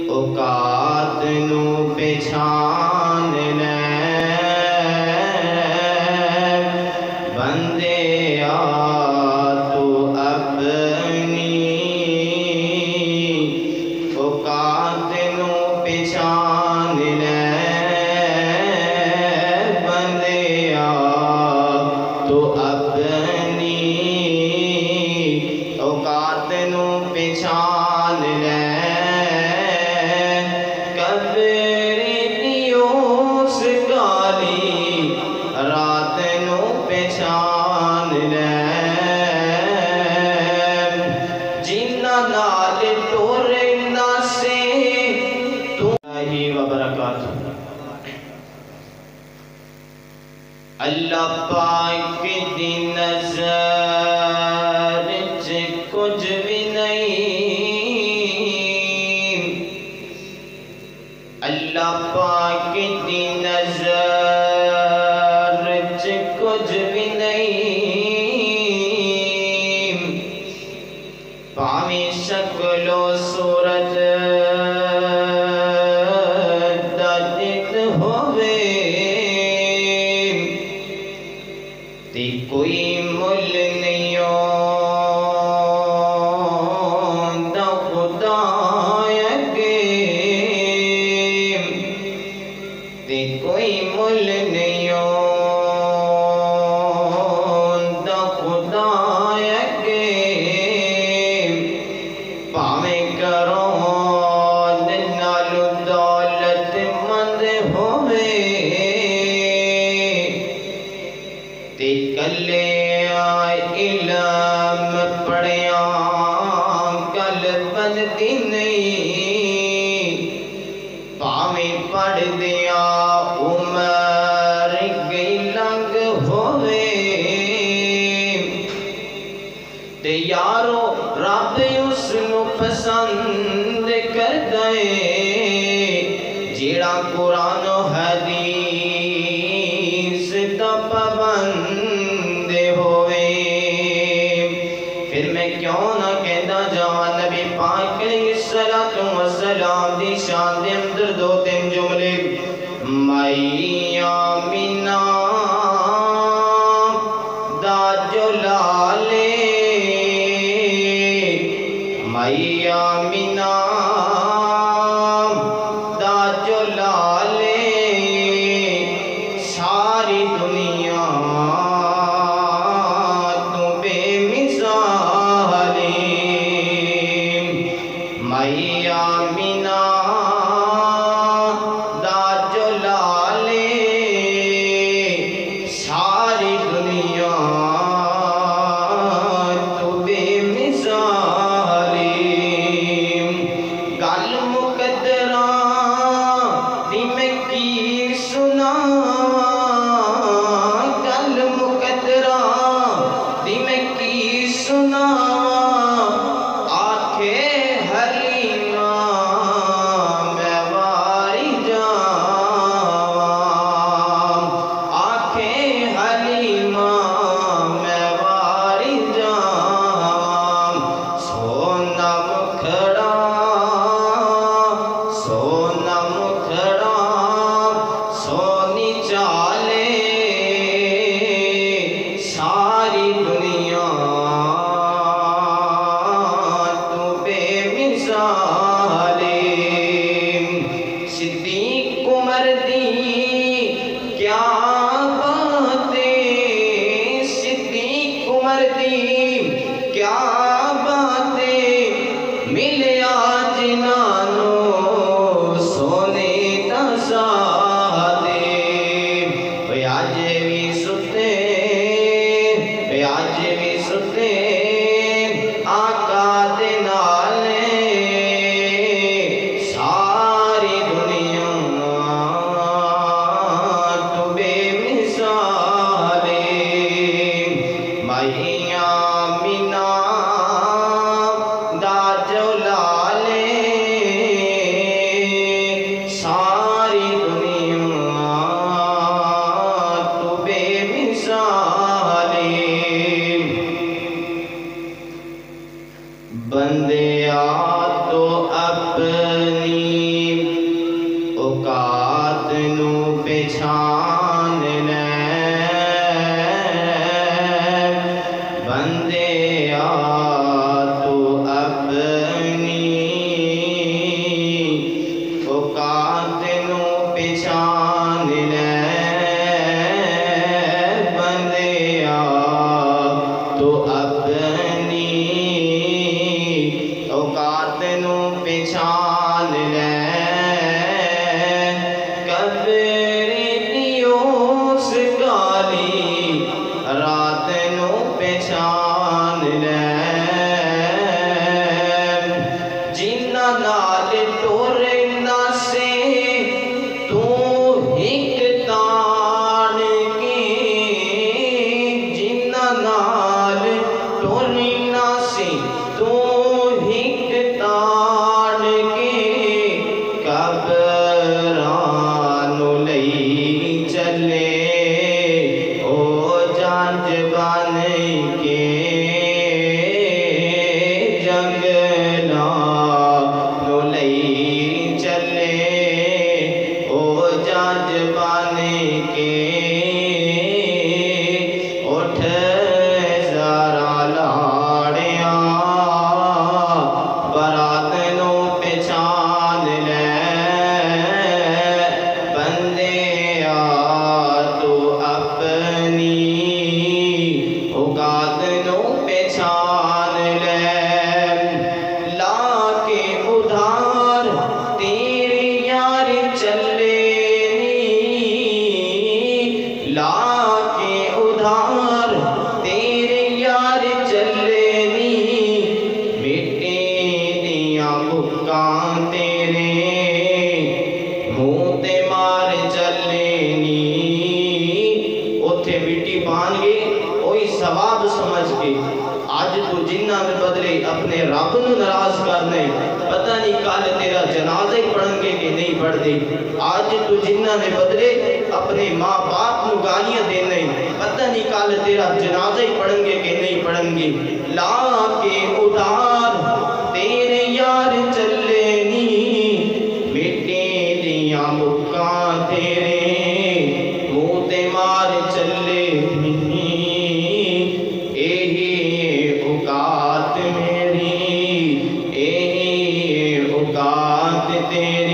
اوقات نو پہچان لے بندے آ تو اپنی اوقات نو پہچان لے بندے آ تو اپنی اوقات نو پہچان لے پہچان لے جنہ نال ٹورے ناسے تو اللہ وبرکاتہ۔ اللہ پاک دی نظر چ کچھ بھی نہیں، اللہ پاک دی نظر کچھ بھی نہیں، پاویں شکل و صورت دا جت ہووے تے کوئی مل نہیں دا خدا اگے، تے کوئی مل نہیں کلے علم پڑھیا گل بنتی نہیں، پاویں پڑھ دیا عمر گئی لنگ ہوئے تے یارو رب اس نو پسند کر دے جیڑا قرآن و حدیث دا پابند ہوئے۔ پھر میں کیوں نہ کہنا جاواں نبی پاک علیہ السلام دی شان دے اندر دو تین جملے، مائی آمینہ دا جو لالے، مائی آمینہ دا جو لالے، ساری دنیا تو بے مثالی، مائی آمینہ دا جو لالے، ساری دنیا تو بے مثالی، گل مقدراں دی میں کی سنا، گل مقدراں دی میں کی سنا، آکھے حلیمہ میں واری جاواں، آکھے حلیمہ میں واری جاواں، سونا مکھڑا سونا مکھڑا سونی چالے، ساری دنیا تو بے مثالی، صدیق عمر دی کیا باتیں، صدیق عمر دی کیا باتیں، ملیا جنانو سونے دا سادے، اے آج بھی ستے، اے آج بھی ستے آقا دے نالے، ساری دنیا تو بے مثالی، مائی آمینہ دا جو لالے، پہچان لے قبر دیوس کالی رات نو پہچان لے جنہ نال ٹورنا سے تو ایک تان کے جنہ نال ٹورنا سے تو ایک تان کے قبرانو لئی چلے او جانچ بن کے جنگلا نو لئی چلے او جانچ بن کے اٹھ ذرا لاڑیاں برات نو پہچان لے بندے آ تو اپنی اوقات نو پہچان لے لا کے ادھار تیری یار چلے نی لا کے ادھار تیری یار چلے نی مٹی دیاں بھکاں تیرے منہ تے مار چلے نی اتھے مٹی پان گے کوئی ثواب سمجھ کے آج تو جنہ میں بدلے اپنے رب نو ناراض کرنے پتہ نہیں کل تیرا جنازہ ہی پڑھن گے کہ نہیں پڑھ دے آج تو جنہ میں بدلے اپنے ماں باپ نو گالیاں دینے پتہ نہیں کل تیرا جنازہ ہی پڑھن گے کہ نہیں پڑھن گے لا کے ادھار تیرے یار چلے نی مٹی دیاں بھکاں تیرے منہ تے مار چلے نی ایہی اوقات میری ایہی اوقات تیری